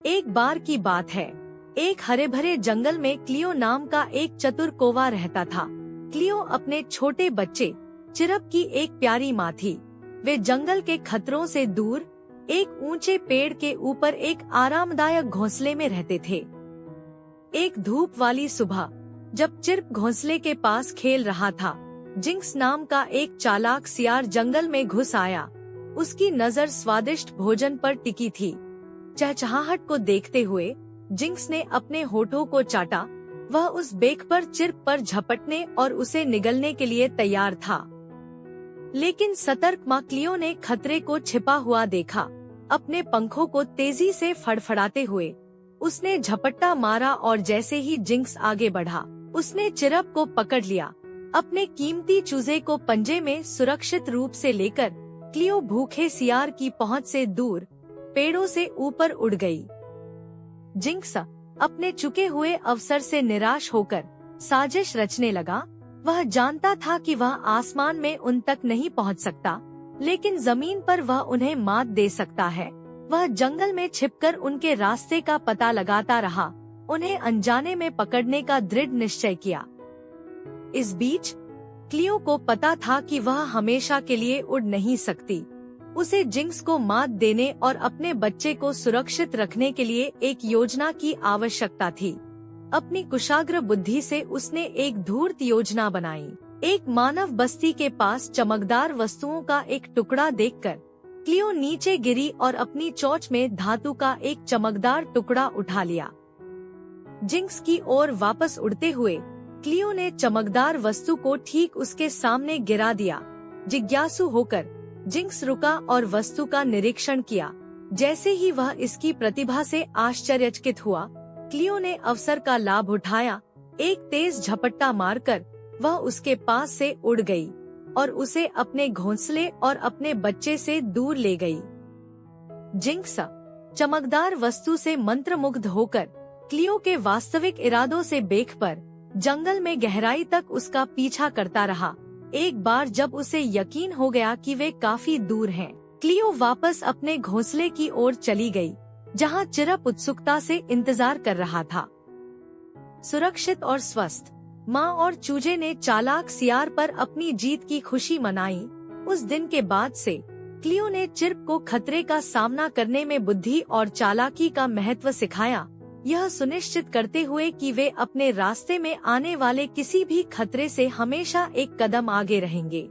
एक बार की बात है, एक हरे भरे जंगल में क्लियो नाम का एक चतुर कौवा रहता था। क्लियो अपने छोटे बच्चे चिरप की एक प्यारी माँ थी। वे जंगल के खतरों से दूर एक ऊंचे पेड़ के ऊपर एक आरामदायक घोंसले में रहते थे। एक धूप वाली सुबह जब चिरप घोंसले के पास खेल रहा था, जिंक्स नाम का एक चालाक सियार जंगल में घुस आया। उसकी नजर स्वादिष्ट भोजन पर टिकी थी। चहचहाहट को देखते हुए जिंक्स ने अपने होठों को चाटा। वह उस बेक पर चिरप पर झपटने और उसे निगलने के लिए तैयार था। लेकिन सतर्क माँ क्लियो ने खतरे को छिपा हुआ देखा। अपने पंखों को तेजी से फड़फड़ाते हुए उसने झपट्टा मारा और जैसे ही जिंक्स आगे बढ़ा, उसने चिरप को पकड़ लिया। अपने कीमती चूजे को पंजे में सुरक्षित रूप से लेकर क्लियो भूखे सियार की पहुंच से दूर पेड़ों से ऊपर उड़ गई। जिंक्स अपने चुके हुए अवसर से निराश होकर साजिश रचने लगा। वह जानता था कि वह आसमान में उन तक नहीं पहुंच सकता, लेकिन जमीन पर वह उन्हें मात दे सकता है। वह जंगल में छिपकर उनके रास्ते का पता लगाता रहा, उन्हें अनजाने में पकड़ने का दृढ़ निश्चय किया। इस बीच क्लियो को पता था कि वह हमेशा के लिए उड़ नहीं सकती। उसे जिंक्स को मात देने और अपने बच्चे को सुरक्षित रखने के लिए एक योजना की आवश्यकता थी। अपनी कुशाग्र बुद्धि से उसने एक धूर्त योजना बनाई। एक मानव बस्ती के पास चमकदार वस्तुओं का एक टुकड़ा देखकर क्लियो नीचे गिरी और अपनी चोंच में धातु का एक चमकदार टुकड़ा उठा लिया। जिंक्स की ओर वापस उड़ते हुए क्लियो ने चमकदार वस्तु को ठीक उसके सामने गिरा दिया। जिज्ञासु होकर जिंक्स रुका और वस्तु का निरीक्षण किया। जैसे ही वह इसकी प्रतिभा से आश्चर्यचकित हुआ, क्लियो ने अवसर का लाभ उठाया। एक तेज झपट्टा मारकर वह उसके पास से उड़ गई और उसे अपने घोंसले और अपने बच्चे से दूर ले गई। जिंक्स चमकदार वस्तु से मंत्रमुग्ध होकर क्लियो के वास्तविक इरादों से बेख पर जंगल में गहराई तक उसका पीछा करता रहा। एक बार जब उसे यकीन हो गया कि वे काफी दूर हैं, क्लियो वापस अपने घोंसले की ओर चली गई, जहां चिरप उत्सुकता से इंतजार कर रहा था। सुरक्षित और स्वस्थ माँ और चूजे ने चालाक सियार पर अपनी जीत की खुशी मनाई। उस दिन के बाद से क्लियो ने चिरप को खतरे का सामना करने में बुद्धि और चालाकी का महत्व सिखाया, यह सुनिश्चित करते हुए कि वे अपने रास्ते में आने वाले किसी भी खतरे से हमेशा एक कदम आगे रहेंगे।